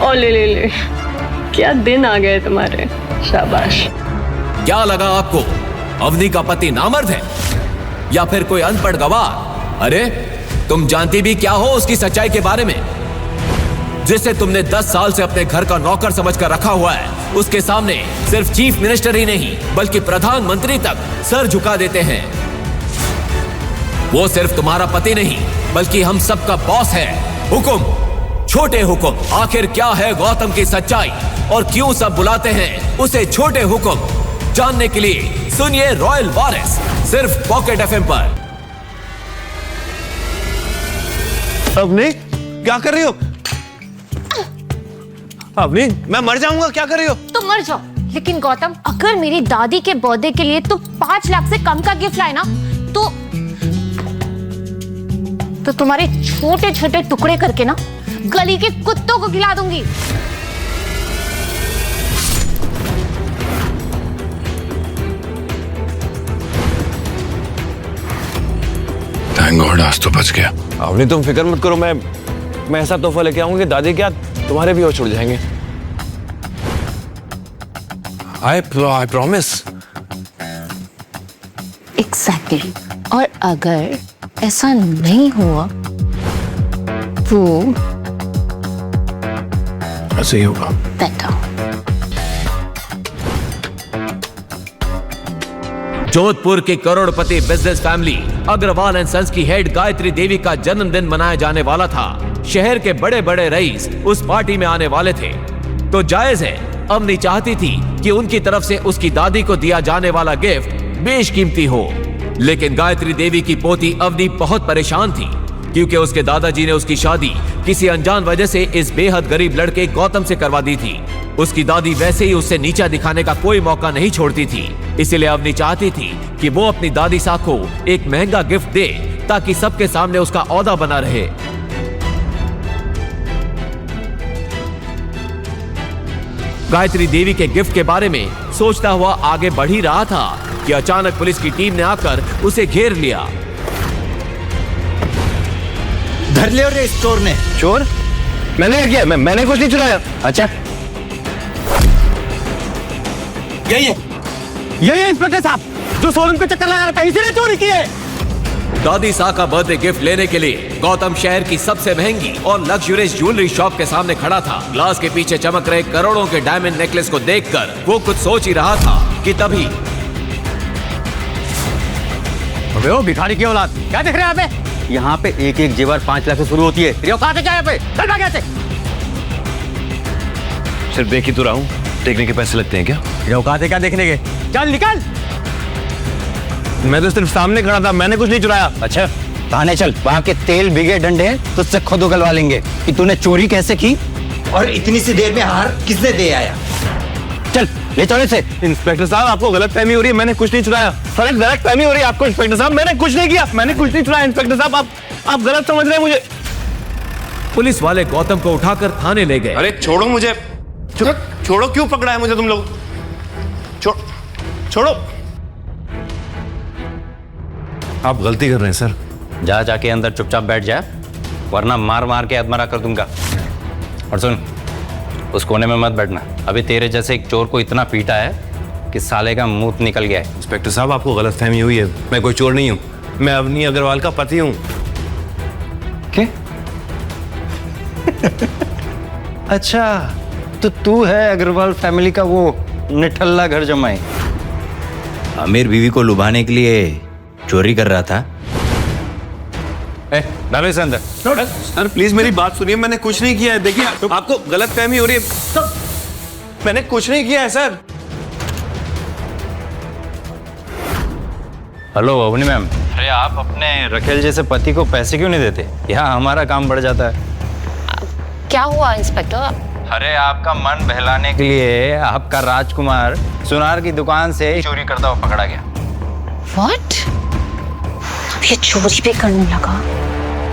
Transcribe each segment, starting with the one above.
ओ ले ले ले, क्या दिन आ गए तुम्हारे, शाबाश। क्या लगा आपको अवनी का पति नामर्द है या फिर कोई अनपढ़ गवार? अरे तुम जानती भी क्या हो उसकी सच्चाई के बारे में? जिसे तुमने 10 साल से अपने घर का नौकर समझकर रखा हुआ है, उसके सामने सिर्फ चीफ मिनिस्टर ही नहीं बल्कि प्रधानमंत्री तक सर झुका देते हैं। वो सिर्फ तुम्हारा पति नहीं बल्कि हम सबका बॉस है। हुकुम, छोटे हुकुम, आखिर क्या है गौतम की सच्चाई और क्यों सब बुलाते हैं उसे छोटे हुकुम? जानने के लिए सुनिए रॉयल वारिस सिर्फ पॉकेट एफएम पर। अवनी क्या कर रही हो? अवनी मैं मर जाऊंगा, क्या कर रही हो? तुम मर जाओ, लेकिन गौतम अगर मेरी दादी के बर्थडे के लिए तुम 5 लाख से कम का गिफ्ट लाए ना तो तुम्हारे छोटे छोटे टुकड़े करके ना गली के कुत्तों को खिला दूंगी। थैंक गॉड आज तो बच गया। अवनी तुम फिक्र मत करो, मैं ऐसा तोहफा लेके आऊंगा कि दादी क्या तुम्हारे भी होश उड़ जाएंगे। I promise. एग्जैक्टली। और अगर ऐसा नहीं हुआ तो ऐसे ही होगा। बेटा। जोधपुर की करोड़पति business family Agarwal and Sons की हेड गायत्री देवी का जन्मदिन मनाया जाने वाला था। शहर के बड़े बड़े रईस उस पार्टी में आने वाले थे, तो जायज है अवनी चाहती थी कि उनकी तरफ से उसकी दादी को दिया जाने वाला गिफ्ट बेशकीमती हो। लेकिन गायत्री देवी की पोती अवनी बहुत परेशान थी क्योंकि उसके दादाजी ने उसकी शादी किसी अनजान वजह से इस बेहद गरीब लड़के गौतम से करवा दी थी। उसकी दादी वैसे ही उससे नीचा दिखाने का कोई मौका नहीं छोड़ती थी, इसलिए अवनी चाहती थी कि वो अपनी दादी साहब को एक महंगा गिफ्ट दे ताकि सबके सामने उसका औहदा बना रहे। गायत्री देवी के गिफ्ट के बारे में सोचता हुआ आगे बढ़ ही रहा था कि अचानक पुलिस की टीम ने आकर उसे घेर लिया। धर लिया रे चोर ने। चोर? मैंने क्या किया? मैंने कुछ नहीं चुराया। अच्छा यही है इंस्पेक्टर साहब जो शोरूम पे चक्कर लगा रहा था, इसी ने चोरी की है। दादी साहब का बर्थडे गिफ्ट लेने के लिए गौतम शहर की सबसे महंगी और लग्जरियस ज्वेलरी शॉप के सामने खड़ा था। ग्लास के पीछे चमक रहे करोड़ों के डायमंड नेकलेस को देखकर वो कुछ सोच ही रहा था कि तभी अबे ओ भिखारी की औलाद, क्या देख रहे हैं आप? यहाँ पे एक एक जेवर 5 लाख से शुरू होती है। तेरी औकात है क्या यहाँ पे? चल भाग यहाँ से। सिर्फ देख ही तो रहा हूँ, देखने के पैसे लगते हैं क्या? तेरी औकात है क्या देखने के? चल निकल। मैं तो सिर्फ सामने खड़ा था, मैंने कुछ नहीं चुराया। अच्छा थाने चल, वहाँ के तेल बिगे डंडे हैं तो उससे खुद उगलवा लेंगे कि तूने चोरी कैसे की और इतनी सी देर में हार किसने दे आया। चल ले चलो इसे। इंस्पेक्टर साहब आपको गलतफहमी हो रही है, मैंने कुछ नहीं चुराया। सर गलतफहमी हो रही है आपको इंस्पेक्टर साहब, मैंने कुछ नहीं किया, मैंने कुछ नहीं चुराया। इंस्पेक्टर साहब आप गलत समझ रहे हैं मुझे। पुलिस वाले गौतम को उठाकर थाने ले गए। अरे छोड़ो मुझे, छोड़ो, क्यों पकड़ा है मुझे तुम लोग? छोड़ो। आप गलती कर रहे हैं सर। जाके अंदर चुपचाप बैठ जा, वरना मार मार के अधमरा कर दूंगा। और सुन, उस कोने में मत बैठना, अभी तेरे जैसे एक चोर को इतना पीटा है कि साले का मुंह निकल गया है। इंस्पेक्टर साहब आपको गलतफहमी हुई है, मैं कोई चोर नहीं हूँ, मैं अवनी अग्रवाल का पति हूँ। क्या? अच्छा तो तू है अग्रवाल फैमिली का वो निठल्ला घर जमाई, अमीर बीवी को लुभाने के लिए चोरी कर रहा था। डालो इसे अंदर। सर प्लीज मेरी बात सुनिए, मैंने कुछ नहीं किया है। देखिए आपको गलतफहमी हो रही है, मैंने कुछ नहीं किया है सर। हेलो अवनी मैम, अरे आप अपने रखेल जैसे पति को पैसे क्यों नहीं देते? यहाँ हमारा काम बढ़ जाता है। क्या हुआ इंस्पेक्टर? अरे आपका मन बहलाने के लिए आपका राजकुमार सुनार की दुकान से चोरी करता हुआ पकड़ा गया। व्हाट? ये चोरी भी करने लगा?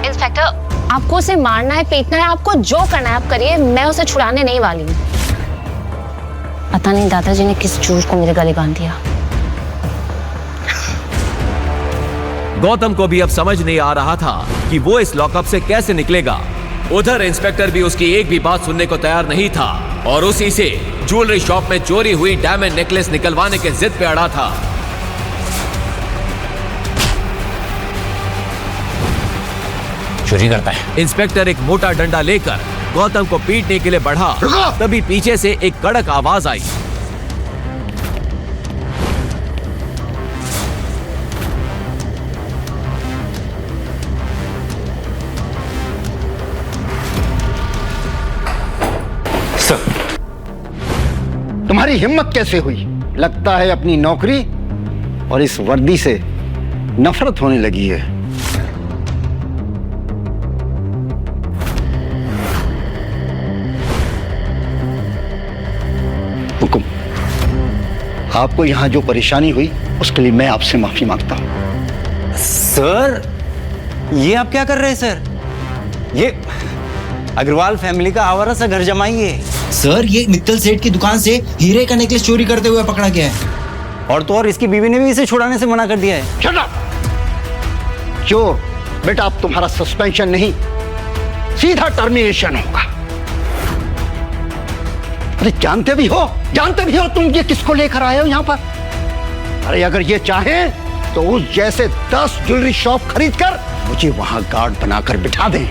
इंस्पेक्टर आपको उसे मारना है, पीटना है, आपको जो करना है आप करिए, मैं उसे छुड़ाने नहीं वाली हूँ। पता नहीं दादाजी ने किस चोर को मेरे गले बांध दिया। गौतम को भी अब समझ नहीं आ रहा था कि वो इस लॉकअप से कैसे निकलेगा। उधर इंस्पेक्टर भी उसकी एक भी बात सुनने को तैयार नहीं था और उसी से ज्वेलरी शॉप में चोरी हुई डायमंड नेकलेस निकलवाने के जिद पे अड़ा था। चोरी करता है। इंस्पेक्टर एक मोटा डंडा लेकर गौतम को पीटने के लिए बढ़ा, तभी पीछे से एक कड़क आवाज आई। सर, तुम्हारी हिम्मत कैसे हुई? लगता है अपनी नौकरी और इस वर्दी से नफरत होने लगी है। हुकुम, आपको यहां जो परेशानी हुई उसके लिए मैं आपसे माफी मांगता हूं। सर, ये आप क्या कर रहे हैं सर? ये अग्रवाल फैमिली का आवारा सा घर जमाई है। सर, ये मित्तल सेठ की दुकान से हीरे का नेकलेस चोरी करते हुए पकड़ा गया है। और तो और इसकी बीवी ने भी इसे छुड़ाने से मना कर दिया है। Shut up! चोर बेटा, अब तुम्हारा सस्पेंशन नहीं, सीधा टर्मिनेशन होगा। अरे जानते भी हो तुम ये किसको लेकर आए हो यहां पर? अरे अगर ये चाहे तो उस जैसे 10 ज्वेलरी शॉप खरीद कर मुझे वहां गार्ड बनाकर बिठा दें।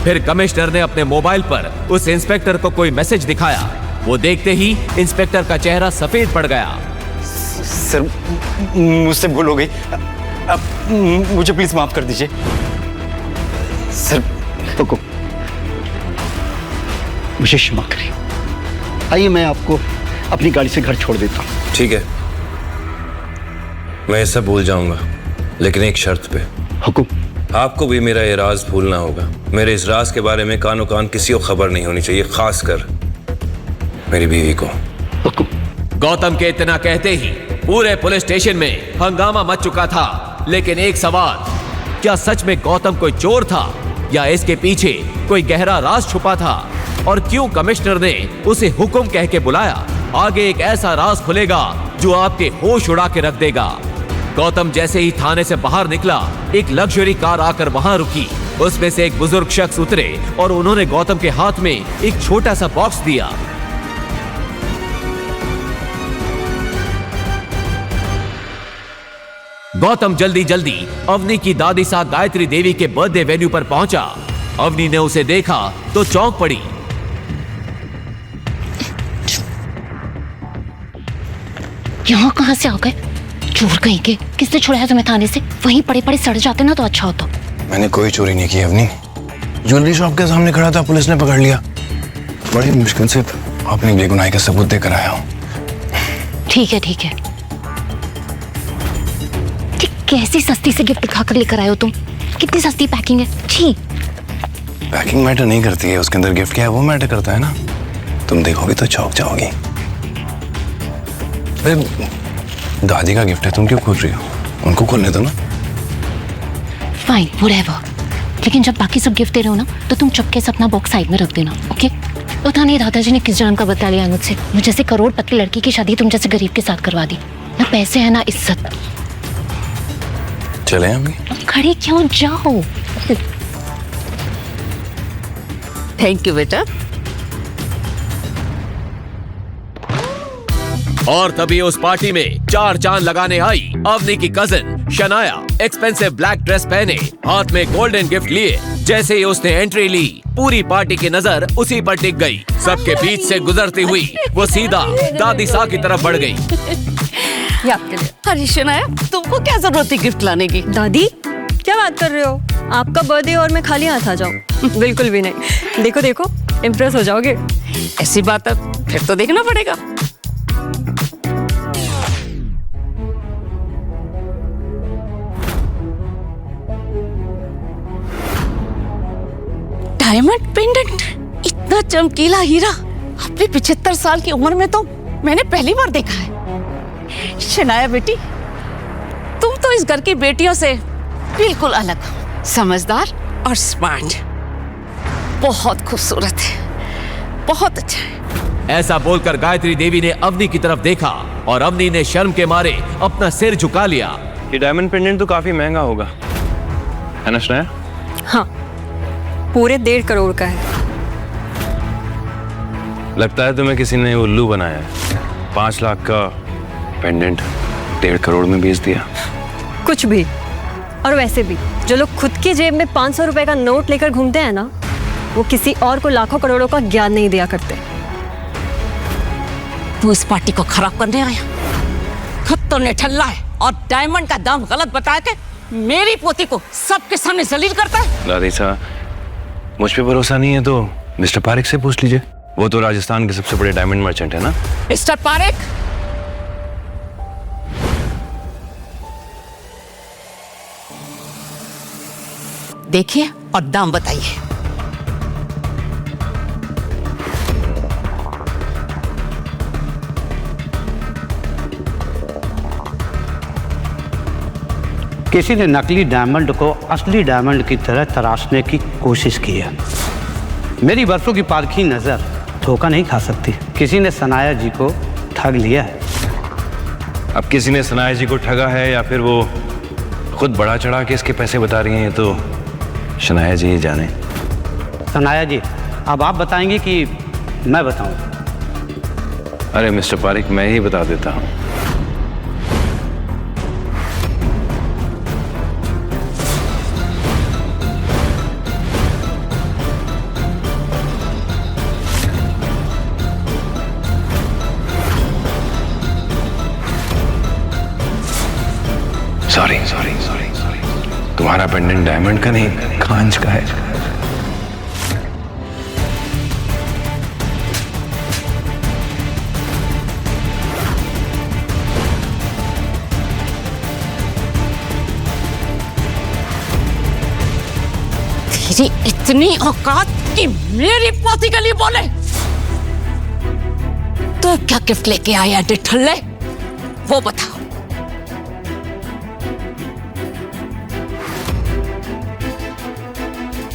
फिर कमिश्नर ने अपने मोबाइल पर उस इंस्पेक्टर को कोई मैसेज दिखाया। वो देखते ही इंस्पेक्टर का चेहरा सफेद पड़ गया। सर, मुझसे भूल हो गई। अब मुझे प्लीज माफ कर दीजिए सर। रुको, मुझे क्षमा करिए। आइए, मैं आपको अपनी गाड़ी से घर छोड़ देता हूं। ठीक है, मैं सब भूल जाऊंगा, लेकिन एक शर्त पे। हुकुम। आपको भी मेरा ये राज भूलना होगा। मेरे इस राज के बारे में कानो कान किसी को खबर नहीं होनी चाहिए, खासकर मेरी बीवी को। हुकुम। गौतम के इतना कहते ही पूरे पुलिस स्टेशन में हंगामा मच चुका था। लेकिन एक सवाल, क्या सच में गौतम कोई चोर था या इसके पीछे कोई गहरा राज छुपा था? और क्यों कमिश्नर ने उसे हुक्म कह के बुलाया? आगे एक ऐसा राज खुलेगा जो आपके होश उड़ा के रख देगा। गौतम जैसे ही थाने से बाहर निकला, एक लग्जरी कार आकर वहां रुकी। उसमें से एक बुजुर्ग शख्स उतरे और उन्होंने गौतम के हाथ में एक छोटा सा बॉक्स दिया। गौतम जल्दी जल्दी अवनी की दादी सा गायत्री देवी के बर्थडे वेन्यू पर पहुंचा। अवनी ने उसे देखा तो चौंक पड़ी। यहाँ कहाँ से आ गए? चोर कहीं के। किसने छुड़ाया तुम्हें थाने से? वहीं पड़े पड़े सड़ जाते ना तो अच्छा होता। मैंने कोई चोरी नहीं की अवनी। ज्वेलरी शॉप के सामने खड़ा था, पुलिस ने पकड़ लिया। बड़ी मुश्किल से अपनी बेगुनाही का सबूत देकर आया हूँ। ठीक है ठीक है। कैसी सस्ती से गिफ्ट दिखाकर लेकर आए हो तुम? कितनी सस्ती पैकिंग है। छी। पैकिंग मैटर नहीं करती है, उसके अंदर गिफ्ट क्या है वो मैटर करता है ना। तुम देखोगी तो चौंक जाओगी। अरे दादी का गिफ्ट है, तुम क्यों खोल रही हो? उनको खोलने दो ना। Fine, whatever. लेकिन जब बाकी सब गिफ्ट दे रहे हो ना, तो तुम चुपके से अपना बॉक्स साइड में रख देना, ओके? पता नहीं दादाजी ने किस जन्म का बदला लिया मुझसे। मुझे जैसे करोड़पति लड़की की शादी तुम जैसे गरीब के साथ करवा दी। ना पैसे है ना इज्जत। चले हम खड़े क्यों? जाओ। थैंक यू बेटा। और तभी उस पार्टी में 4 चांद लगाने आई अवनी की cousin Shanaya. Expensive black dress पहने, हाथ में गोल्डन गिफ्ट लिए। जैसे ही उसने एंट्री ली, पूरी पार्टी की नजर उसी पर टिक गई। सबके बीच से गुजरती हुई वो सीधा दादी सा की तरफ बढ़ गई। अरे शनाया, तुमको क्या जरूरत थी गिफ्ट लाने की? दादी, क्या बात कर रहे हो? आपका बर्थडे और मैं खाली हाथ आ जाऊं? बिल्कुल भी नहीं। देखो देखो, इम्प्रेस हो जाओगे। ऐसी बात है, फिर तो देखना पड़ेगा। डायमंड पेंडेंट, इतना चमकीला हीरा अपनी 75 साल की उम्र में तो मैंने पहली बार देखा है। शनाया बेटी, तुम तो इस घर की बेटियों से बिल्कुल अलग हो। समझदार और स्मार्ट, बहुत खूबसूरत है, बहुत अच्छा है। ऐसा बोलकर गायत्री देवी ने अवनी की तरफ देखा और अवनी ने शर्म के मारे अपना सिर झुका लिया। ये डायमंड पेंडेंट तो काफी महंगा होगा। है ना शनाया? हाँ, पूरे 1.5 करोड़ का है। लगता है तुम्हें किसी ने उल्लू बनाया है। 5 लाख का पेंडेंट 1.5 करोड़ में बेच दिया। कुछ भी। और वैसे भी जो लोग खुद की जेब में 500 रुपए का नोट लेकर घूमते हैं ना, वो किसी और को लाखों करोड़ों का ज्ञान नहीं दिया करते। तू इस पार्टी को खराब करने आया, खुद तो निठल्ला है और डायमंड का दाम गलत बता के मेरी पोती को सबके सामने जलील करता है। दादी साहब, मुझ पे भरोसा नहीं है तो मिस्टर पारेख से पूछ लीजिए। वो तो राजस्थान के सबसे बड़े डायमंड मर्चेंट है ना। मिस्टर पारेख, देखिए और दाम बताइए। किसी ने नकली डायमंड को असली डायमंड की तरह तराशने की कोशिश की है। मेरी बरसों की पारखी नज़र धोखा नहीं खा सकती। किसी ने सनाया जी को ठग लिया है। अब किसी ने सनाया जी को ठगा है या फिर वो खुद बढ़ा चढ़ा के इसके पैसे बता रही हैं, ये तो शनाया जी ही जाने। सनाया जी, अब आप बताएंगे कि मैं बताऊं? अरे मिस्टर पारेख, मैं ही बता देता हूँ। सॉरी सॉरी सॉरी सॉरी, तुम्हारा पेंडेंट डायमंड का नहीं, कांच का है। तेरी इतनी औकात कि मेरी पोती के लिए बोले? तो क्या गिफ्ट लेके आया निठल्ले, वो बताओ।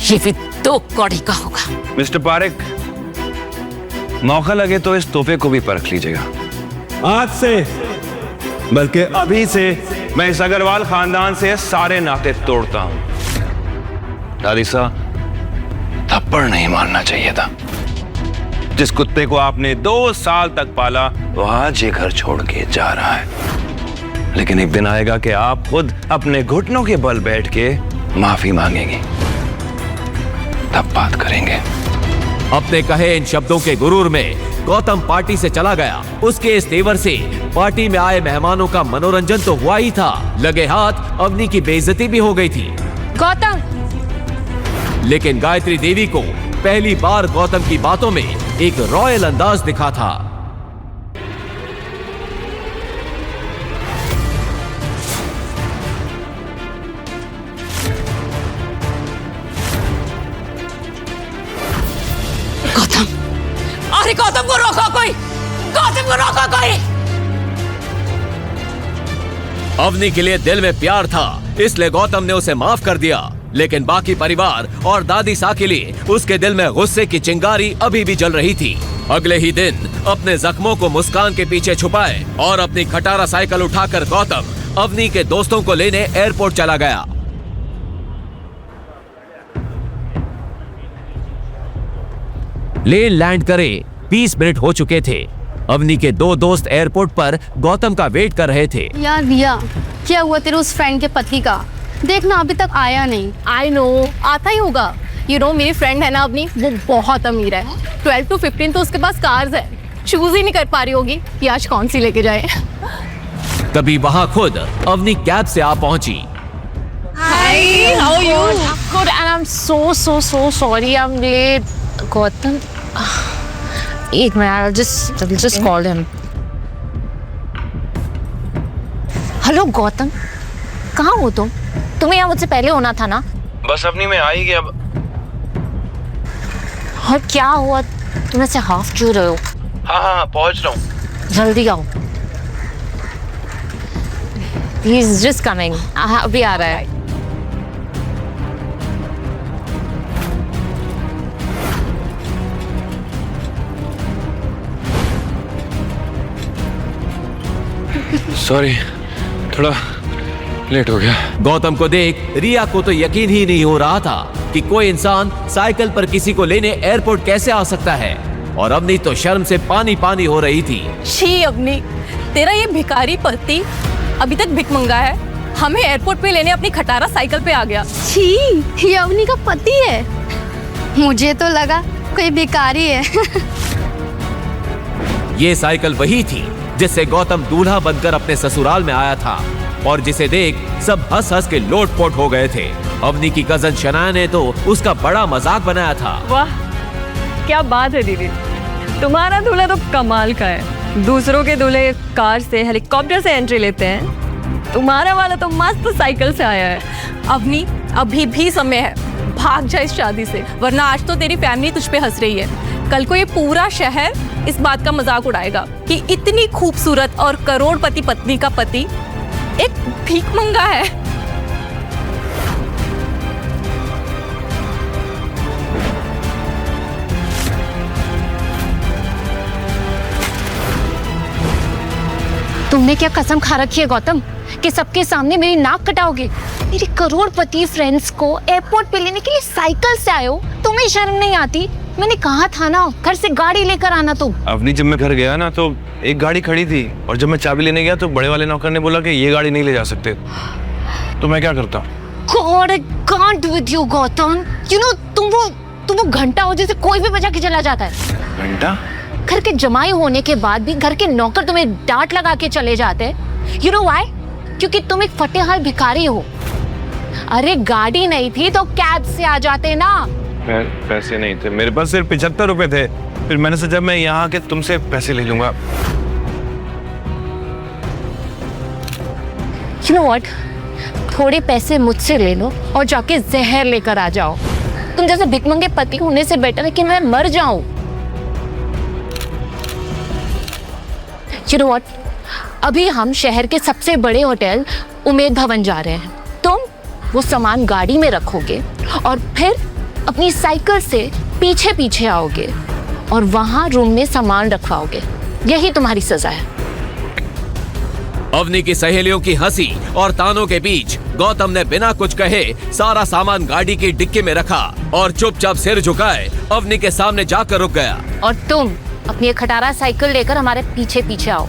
ये भी 2 कौड़ी का होगा। मिस्टर पारेख, मौका लगे तो इस तोहफे को भी परख लीजिएगा। आज से, बल्कि अभी से, मैं इस अग्रवाल खानदान से सारे नाते तोड़ता हूं। दादी साहब, थप्पड़ नहीं मारना चाहिए था। जिस कुत्ते को आपने 2 साल तक पाला, वो आज ये घर छोड़ के जा रहा है। लेकिन एक दिन आएगा कि आप खुद अपने घुटनों के बल बैठ के माफी मांगेंगे, तब बात करेंगे। अपने कहे इन शब्दों के गुरूर में गौतम पार्टी से चला गया। उसके इस तेवर से पार्टी में आए मेहमानों का मनोरंजन तो हुआ ही था, लगे हाथ अवनी की बेइज्जती भी हो गई थी। गौतम, लेकिन गायत्री देवी को पहली बार गौतम की बातों में एक रॉयल अंदाज दिखा था। गौतम, अरे गौतम को रोको कोई, गौतम को रोको कोई। अवनी के लिए दिल में प्यार था, इसलिए गौतम ने उसे माफ कर दिया। लेकिन बाकी परिवार और दादी सा के लिए उसके दिल में गुस्से की चिंगारी अभी भी जल रही थी। अगले ही दिन अपने जख्मों को मुस्कान के पीछे छुपाए और अपनी खटारा साइकिल उठाकर गौतम अवनी के दोस्तों को लेने एयरपोर्ट चला गया। लेन लैंड करे 20 मिनट हो चुके थे। अवनी के 2 दोस्त एयरपोर्ट पर गौतम का वेट कर रहे थे। यार रिया, क्या हुआ तेरे उस फ्रेंड के पति का? देखना अभी तक आया नहीं। आई नो, आता ही होगा। यू नो, मेरी फ्रेंड है ना अपनी, वो बहुत अमीर है। 12 to 15 तो उसके पास कार्स है। चूज ही नहीं कर पा रही होगी कि आज कौन सी लेके जाए। तभी वहां खुद अवनी कैब से आ पहुंची। Hi, how are you? Good, and I'm so sorry I'm late. Gautam, एक minute, I'll just call him. Hello Gautam, कहाँ हो तुम? तुम्हें यहाँ मुझसे पहले होना था ना? बस अपनी में आ ही गया। और क्या हुआ, तुम ऐसे हाफ क्यों रहे हो? हाँ, पहुंच रहा हूँ। जल्दी आओ। He is just coming. अभी आ रहा है। सॉरी, थोड़ा लेट हो गया। गौतम को देख रिया को तो यकीन ही नहीं हो रहा था कि कोई इंसान साइकिल पर किसी को लेने एयरपोर्ट कैसे आ सकता है, और अवनी तो शर्म से पानी पानी हो रही थी। छी अवनी, तेरा ये भिखारी पति अभी तक भिख मंगा है, हमें एयरपोर्ट पे लेने अपनी खटारा साइकिल पे आ गया। छी, ये अवनी का पति है। मुझे तो लगा कोई भिखारी है। ये साइकिल वही थी जिससे गौतम दूल्हा बनकर अपने ससुराल में आया था, और जिसे देख सब हंस हंस के लोटपोट हो गए थे। अवनी की कजन शनाया ने तो उसका बड़ा मजाक बनाया था। वाह, क्या बात है दीदी, तुम्हारा दूल्हा तो कमाल का है। दूसरों के दूल्हे कार से, हेलीकॉप्टर से एंट्री लेते हैं, तुम्हारा वाला तो मस्त साइकिल से आया है। अवनी, अभी भी समय है, भाग जा इस शादी से, वरना आज तो तेरी फैमिली तुझ पे हंस रही है। कल को ये पूरा शहर इस बात का मजाक उड़ाएगा कि इतनी खूबसूरत और करोड़पति पत्नी का पति एक भीख मंगा है। तुमने क्या कसम खा रखी है गौतम कि सबके सामने मेरी नाक कटाओगे? मेरी करोड़पति फ्रेंड्स को एयरपोर्ट पे लेने के लिए साइकिल से आए हो, तुम्हें शर्म नहीं आती? मैंने कहा था ना, घर से गाड़ी लेकर आना तुम। अवनी, जब मैं घर गया ना तो एक गाड़ी खड़ी थी, और जब मैं चाबी लेने गया तो बड़े वाले नौकर ने बोला कि ये गाड़ी नहीं ले जा सकते। तो मैं क्या करता? God, I can't with you, Gautam. You know, तुम वो घंटा हो जैसे कोई भी बजा के चला जाता है। घंटा? घर के जमाई होने के बाद भी घर के नौकर तुम्हें डांट लगा के चले जाते हैं। You know why? क्योंकि तुम एक फटेहाल भिखारी हो। अरे गाड़ी नहीं थी तो कैब से आ जाते ना। पैसे नहीं थे मेरे पास, सिर्फ 75 रुपए थे। फिर मैंने सोचा मैं यहाँ के तुमसे पैसे ले लूंगा। You know what? थोड़े पैसे मुझसे ले लो और जाके जहर लेकर आ जाओ। तुम जैसे भिखमंगे पति होने से बेटर है कि मैं मर जाऊं। You know what? अभी हम शहर के सबसे बड़े होटल उमेद भवन जा रहे हैं। तुम वो सामान गाड़ी में रखोगे और फिर अपनी साइकिल से पीछे पीछे आओगे और वहां रूम में सामान रखवाओगे। यही तुम्हारी सजा है। अवनी की सहेलियों की हंसी और तानों के बीच गौतम ने बिना कुछ कहे सारा सामान गाड़ी की डिक्की में रखा और चुपचाप सिर झुकाए अवनी के सामने जाकर रुक गया। और तुम अपनी एक खटारा साइकिल लेकर हमारे पीछे पीछे आओ।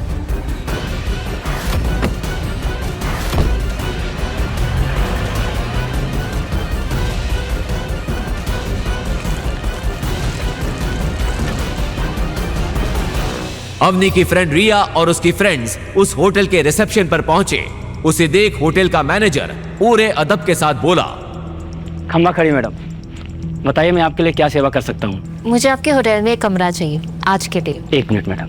अवनी की फ्रेंड रिया और उसकी फ्रेंड्स उस होटल के रिसेप्शन पर पहुंचे। उसे देख होटल का मैनेजर पूरे अदब के साथ बोला, खम्मा खड़ी मैडम, बताइए मैं आपके लिए क्या सेवा कर सकता हूँ? मुझे आपके होटल में एक कमरा चाहिए आज के लिए। 1 minute madam.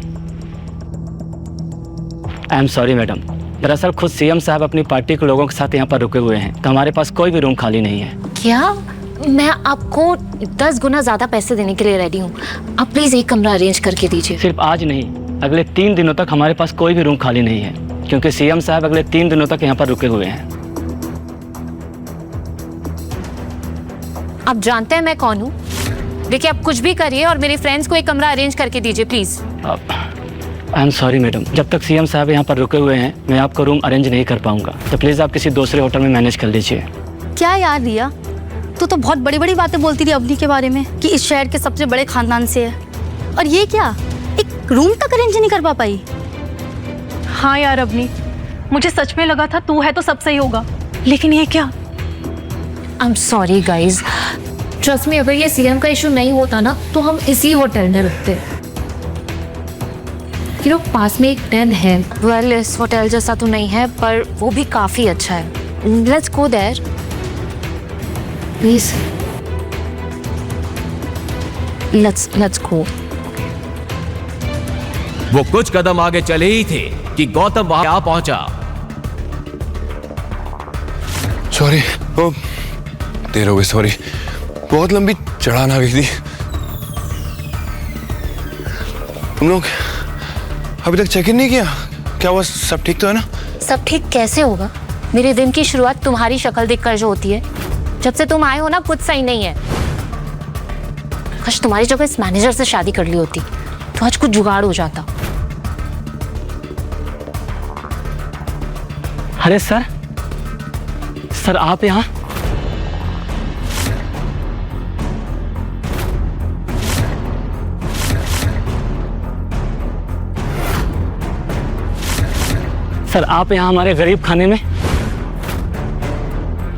I am sorry madam, दरअसल खुद सीएम साहब अपनी पार्टी के लोगों के साथ यहाँ पर रुके हुए हैं, तो हमारे पास कोई भी रूम खाली नहीं है। क्या? मैं आपको 10 गुना ज्यादा पैसे देने के लिए रेडी हूँ। आप प्लीज एक कमरा अरेंज करके दीजिए। सिर्फ आज नहीं, अगले 3 दिनों तक हमारे पास कोई भी रूम खाली नहीं है, क्योंकि सीएम साहब अगले 3 दिनों तक यहाँ पर रुके हुए हैं। आप जानते हैं मैं कौन हूँ? देखिए, आप कुछ भी करिए और मेरे फ्रेंड्स को एक कमरा अरेंज करके दीजिए please. I am sorry madam, जब तक सीएम साहब यहाँ पर रुके हुए हैं मैं आपको रूम अरेंज नहीं कर पाऊंगा, तो प्लीज आप किसी दूसरे होटल में मैनेज कर लीजिए। क्या यार रिया, तू तो बहुत बड़ी बड़ी बातें बोलती रही अवनी के बारे में कि इस शहर के सबसे बड़े खानदान से है, और ये क्या, एक रूम तक अरेंज नहीं कर पाई? हाँ यार अवनी, मुझे सच में लगा था तू है तो सब सही होगा, लेकिन ये क्या? I am sorry guys, trust me, अगर ये सीएम का इशू नहीं होता ना तो हम इसी होटल में रुकते। पास में एक टेन है। वेल, इस होटल जैसा तो नहीं है पर वो भी काफी अच्छा है। Let's go there please. Let's go. वो कुछ कदम आगे चले ही थे कि गौतम वहां आ पहुंचा। सॉरी, वो देर हो गई, सॉरी, बहुत लंबी चढ़ान आ गई थी। तुम लोग अभी तक चेक इन नहीं किया? क्या हुआ, सब ठीक तो है ना? सब ठीक कैसे होगा? मेरे दिन की शुरुआत तुम्हारी शक्ल देखकर जो होती है। जब से तुम आए हो ना कुछ सही नहीं है। काश तुम्हारी जगह इस मैनेजर से शादी कर ली होती तो आज कुछ जुगाड़ हो जाता। अरे सर, सर आप यहाँ? सर आप यहाँ हमारे गरीब खाने में?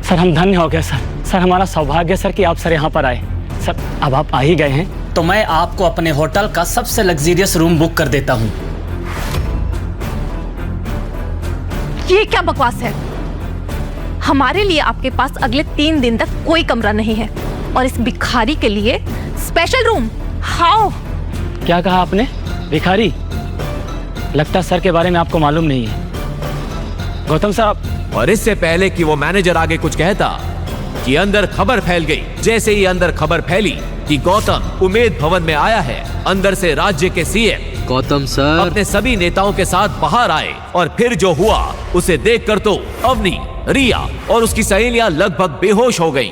सर हम धन्य हो गए सर। सर हमारा सौभाग्य सर कि आप सर यहाँ पर आए। सर अब आप आ ही गए हैं तो मैं आपको अपने होटल का सबसे लग्जरियस रूम बुक कर देता हूँ। ये क्या बकवास है? हमारे लिए आपके पास अगले 3 दिन तक कोई कमरा नहीं है और इस भिखारी के लिए स्पेशल रूम। हाउ? क्या कहा आपने? भिखारी? लगता सर के बारे में आपको मालूम नहीं है। गौतम साहब। और इससे पहले कि वो मैनेजर आगे कुछ कहता कि अंदर खबर फैल गई। जैसे ही अंदर खबर फैली कि गौतम उमेद भवन में आया है, अंदर से राज्य के सीएम गौतम सर अपने सभी नेताओं के साथ बाहर आए और फिर जो हुआ उसे देखकर तो अवनी, रिया और उसकी सहेलियां लगभग बेहोश हो गईं।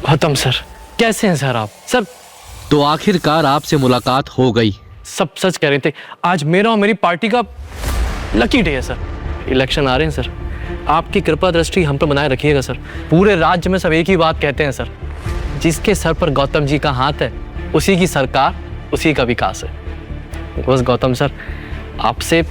गौतम सर कैसे हैं सर आप? सर तो आखिरकार आपसे मुलाकात हो गई। सब सच कह रहे थे। आज मेरा और मेरी पार्टी का लकी डे है सर। इलेक्शन आ रहे हैं सर, आपकी कृपा दृष्टि हम पर बनाए रखिएगा सर। पूरे राज्य में सब एक ही बात कहते हैं सर, जिसके सर पर गौतम जी का हाथ है उसी की सरकार, उसी का विकास है। बस गौतम सर आपसे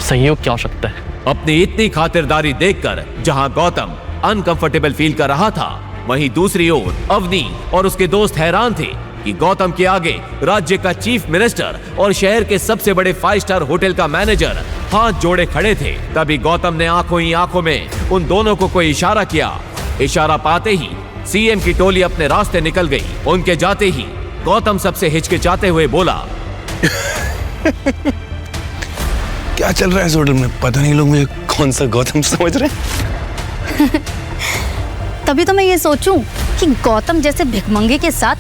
सहयोग की आवश्यकता है। अपनी इतनी खातिरदारी देखकर जहां गौतम अनकंफर्टेबल फील कर रहा था, वहीं दूसरी ओर अवनी और उसके दोस्त हैरान थे कि गौतम के आगे राज्य का चीफ मिनिस्टर और शहर के सबसे बड़े 5 स्टार होटल का मैनेजर हाथ जोड़े खड़े थे। तभी गौतम ने आंखों ही आंखों में उन दोनों को कोई इशारा किया। इशारा पाते ही सीएम की टोली अपने रास्ते निकल गई। उनके जाते ही गौतम सबसे हिचकिचाते हुए बोला, क्या चल रहा है इस होटल में? पता नहीं लोग मुझे कौन सा गौतम समझ रहे हैं। तभी तो मैं ये सोचूं कि गौतम जैसे भिखमंगे के साथ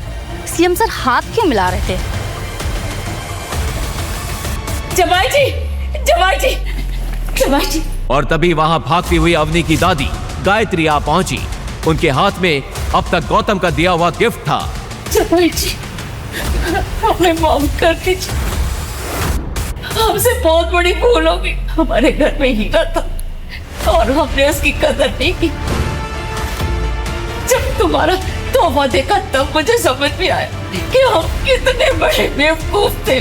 सीएम सर हाथ क्यों मिला रहे थे। जमाई जी, जमाई जी, जमाई जी। और तभी वहां भागती हुई अवनी की दादी गायत्री आ पहुंची। उनके हाथ में अब तक गौतम का दिया हुआ गिफ्ट था। जमाई जी हमें माफ कर दीजिए, हमसे बहुत बड़ी भूल हो गई। हमारे घर में हीरा था और हमने उसकी कदर नहीं की। जब तुम्हारा तोहफा देखा तब मुझे समझ में आया कि हम कितने बड़े बेवकूफ थे।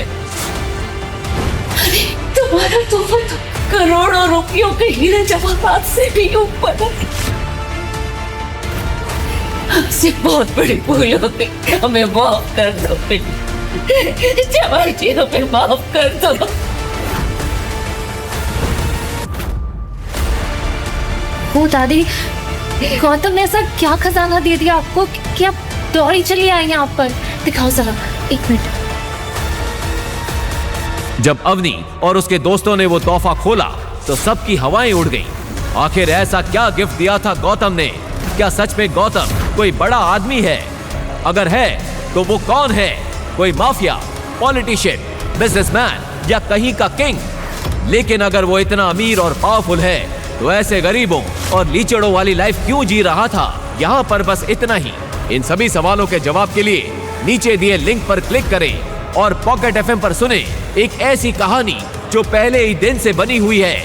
अरे तुम्हारा तोहफा तो करोड़ों रुपयों के हीरे जवाहरात से भी ऊपर है। हमसे बहुत बड़ी भूल हो गई, हमें माफ कर दो। जवाई जी हमें माफ कर दो। वो दादी, गौतम ने ऐसा क्या खजाना दे दिया आपको कि आप दौड़ी चली आई यहाँ पर? दिखाओ जरा, 1 मिनट। जब अवनी और उसके दोस्तों ने वो तोहफा खोला तो सबकी हवाएं उड़ गईं। आखिर ऐसा क्या गिफ्ट दिया था गौतम ने? क्या सच में गौतम कोई बड़ा आदमी है? अगर है तो वो कौन है? कोई माफिया, पॉलिटिशियन, बिजनेसमैन या कहीं का किंग? लेकिन अगर वो इतना अमीर और पावरफुल है तो ऐसे गरीबों और लीचड़ों वाली लाइफ क्यों जी रहा था? यहाँ पर बस इतना ही। इन सभी सवालों के जवाब के लिए नीचे दिए लिंक पर क्लिक करें और पॉकेट एफएम पर सुने एक ऐसी कहानी जो पहले ही दिन से बनी हुई है,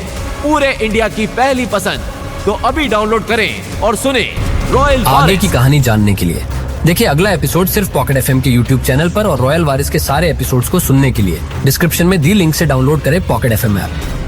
पूरे इंडिया की पहली पसंद। तो अभी डाउनलोड करें और सुने रॉयल आगे की कहानी जानने के लिए देखिए अगला एपिसोड सिर्फ पॉकेट एफएम के YouTube चैनल पर और रॉयल वारिस के सारे एपिसोड्स को सुनने के लिए डिस्क्रिप्शन में दी लिंक से डाउनलोड करें पॉकेट एफएम ऐप।